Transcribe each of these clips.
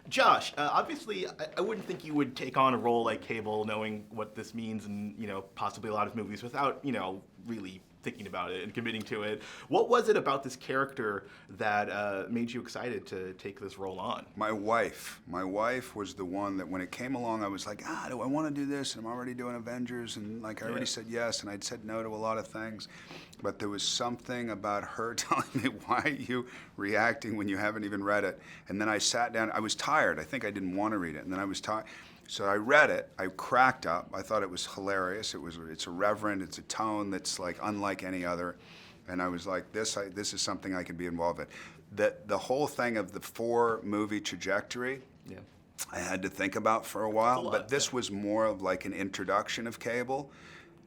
Josh, obviously, I wouldn't think you would take on a role like Cable, knowing what this means, and possibly a lot of movies, without really thinking about it and committing to it. What was it about this character that made you excited to take this role on? My wife was the one that when it came along, I was like, do I want to do this? And I'm already doing Avengers, and like I already said yes, and I'd said no to a lot of things. But there was something about her telling me, why are you reacting when you haven't even read it? And then I sat down, I was tired. I think I didn't want to read it, and then I was tired. So I read it, I cracked up, I thought it was hilarious, it's irreverent, it's a tone that's like unlike any other, and I was like, this is something I could be involved in. The whole thing of the 4-movie trajectory, I had to think about for a while, but this was more of like an introduction of Cable,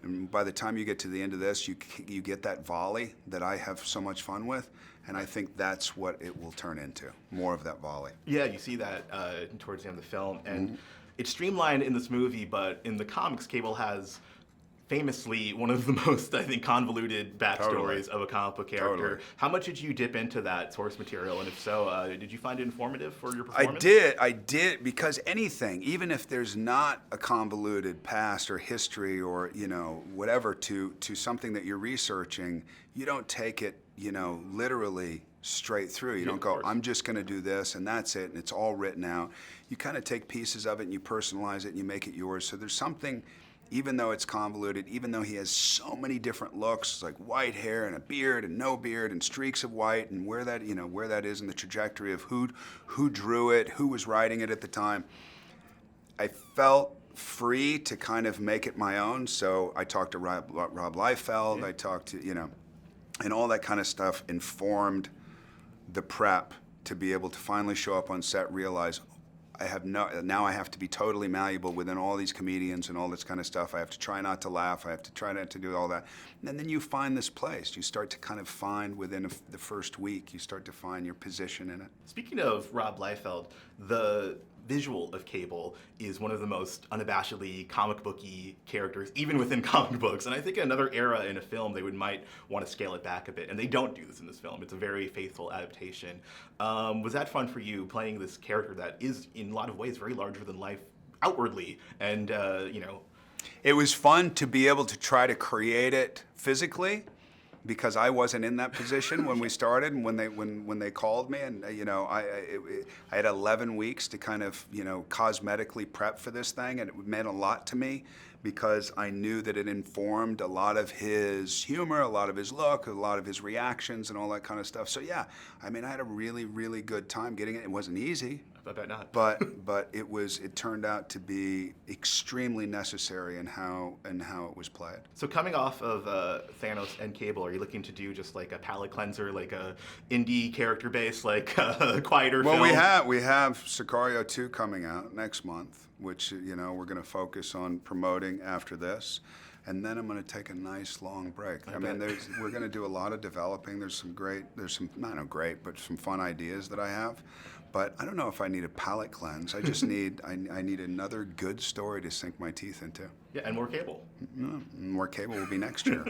and by the time you get to the end of this, you get that volley that I have so much fun with, and I think that's what it will turn into, more of that volley. Yeah, you see that towards the end of the film, and it's streamlined in this movie, but in the comics, Cable has famously one of the most, I think, convoluted backstories of a comic book character. Totally. How much did you dip into that source material, and if so, did you find it informative for your performance? I did, because anything, even if there's not a convoluted past or history or, whatever to something that you're researching, you don't take it, literally straight through. You don't go, I'm just going to do this and that's it, and it's all written out. You kind of take pieces of it and you personalize it and you make it yours. So there's something, even though it's convoluted, even though he has so many different looks, like white hair and a beard and no beard and streaks of white, and where that is in the trajectory of who drew it, who was writing it at the time, I felt free to kind of make it my own. So I talked to Rob Liefeld, I talked to, and all that kind of stuff informed the prep to be able to finally show up on set, realize now I have to be totally malleable within all these comedians and all this kind of stuff. I have to try not to laugh. I have to try not to do all that. And then you find this place. You start to kind of find within the first week, you start to find your position in it. Speaking of Rob Liefeld, the visual of Cable is one of the most unabashedly comic booky characters, even within comic books. And I think another era in a film, they might want to scale it back a bit. And they don't do this in this film. It's a very faithful adaptation. Was that fun for you, playing this character that is, in a lot of ways, very larger than life outwardly? And, It was fun to be able to try to create it physically, because I wasn't in that position when we started, and when they called me, and I had 11 weeks to kind of cosmetically prep for this thing, and it meant a lot to me because I knew that it informed a lot of his humor, a lot of his look, a lot of his reactions, and all that kind of stuff. So yeah, I mean, I had a really, really good time getting it. It wasn't easy. I bet not. But it turned out to be extremely necessary in how it was played. So coming off of Thanos and Cable, are you looking to do just like a palate cleanser, like a indie character base, like a quieter film? Well, we have Sicario 2 coming out next month, which we're going to focus on promoting after this. And then I'm going to take a nice long break. I mean, we're going to do a lot of developing. There's some fun ideas that I have. But I don't know if I need a palate cleanse. I just need another good story to sink my teeth into. Yeah, and more Cable. More Cable will be next year.